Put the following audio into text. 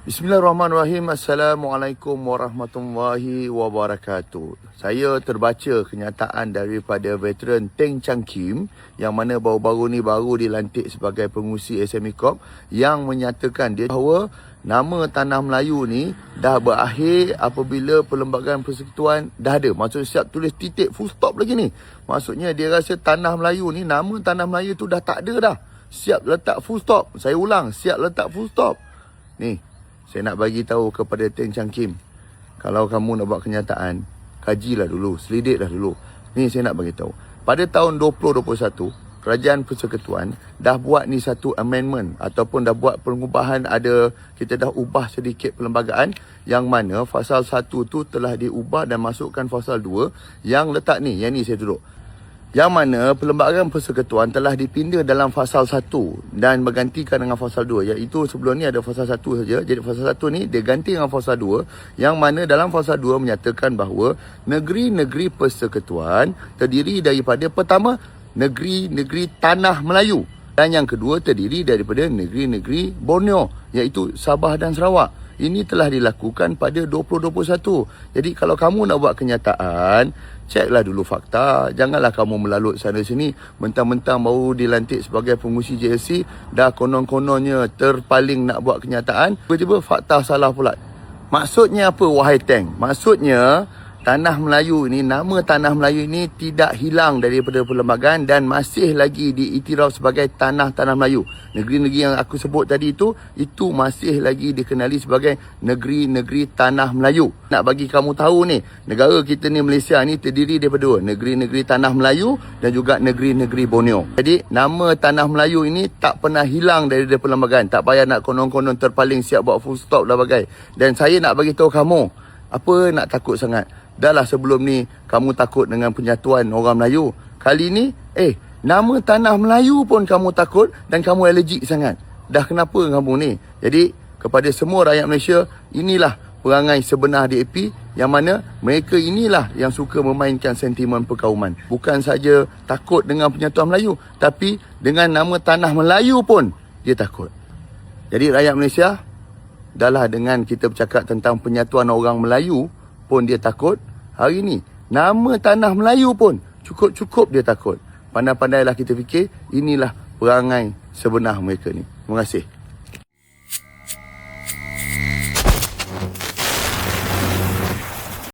Bismillahirrahmanirrahim. Assalamualaikum warahmatullahi wabarakatuh. Saya terbaca kenyataan daripada veteran Teng Chang Kim yang mana baru-baru ni baru dilantik sebagai pengurusi SME Corp yang menyatakan dia bahawa nama Tanah Melayu ni dah berakhir apabila Perlembagaan Persekutuan dah ada. Maksudnya siap tulis titik full stop lagi ni. Maksudnya dia rasa Tanah Melayu ni, nama Tanah Melayu tu dah tak ada dah. Siap letak full stop. Saya ulang, siap letak full stop. Ni, saya nak bagi tahu kepada Teng Chang Kim, kalau kamu nak buat kenyataan, kajilah dulu, selidiklah dulu. Ni saya nak bagi tahu. Pada tahun 2021, Kerajaan Persekutuan dah buat ni satu amendment ataupun dah buat pengubahan, kita dah ubah sedikit perlembagaan yang mana fasal 1 tu telah diubah dan masukkan fasal 2 yang letak ni, yang ni saya duduk. Yang mana Perlembagaan Persekutuan telah dipindah dalam fasal 1 dan bergantikan dengan fasal 2. Iaitu sebelum ni ada fasal 1 saja. Jadi fasal 1 ni dia ganti dengan fasal 2. Yang mana dalam fasal 2 menyatakan bahawa negeri-negeri persekutuan terdiri daripada, pertama, negeri-negeri Tanah Melayu. Dan yang kedua terdiri daripada negeri-negeri Borneo, iaitu Sabah dan Sarawak. Ini telah dilakukan pada 2021. Jadi kalau kamu nak buat kenyataan, ceklah dulu fakta. Janganlah kamu melalut sana sini. Mentang-mentang baru dilantik sebagai pengurusi JLC, dah konon-kononnya terpaling nak buat kenyataan, tiba-tiba fakta salah pula. Maksudnya apa, wahai Teng? Maksudnya Tanah Melayu ini, nama Tanah Melayu ini tidak hilang daripada perlembagaan dan masih lagi diiktiraf sebagai Tanah Melayu. Negeri-negeri yang aku sebut tadi itu masih lagi dikenali sebagai negeri-negeri Tanah Melayu. Nak bagi kamu tahu ni, negara kita ni, Malaysia ni, terdiri daripada dua, negeri-negeri Tanah Melayu dan juga negeri-negeri Borneo. Jadi nama Tanah Melayu ini tak pernah hilang daripada perlembagaan. Tak payah nak konon-konon terpaling siap buat full stop dah bagai. Dan saya nak bagi tahu kamu, apa nak takut sangat? Dahlah sebelum ni kamu takut dengan penyatuan orang Melayu. Kali ni, nama Tanah Melayu pun kamu takut dan kamu allergic sangat. Dah kenapa kamu ni? Jadi, kepada semua rakyat Malaysia, inilah perangai sebenar DAP yang mana mereka inilah yang suka memainkan sentimen perkauman. Bukan saja takut dengan penyatuan Melayu, tapi dengan nama Tanah Melayu pun dia takut. Jadi rakyat Malaysia, dahlah dengan kita bercakap tentang penyatuan orang Melayu pun dia takut. Hari ni nama Tanah Melayu pun cukup-cukup dia takut. Pandai-pandailah kita fikir, inilah perangai sebenar mereka ni. Terima kasih.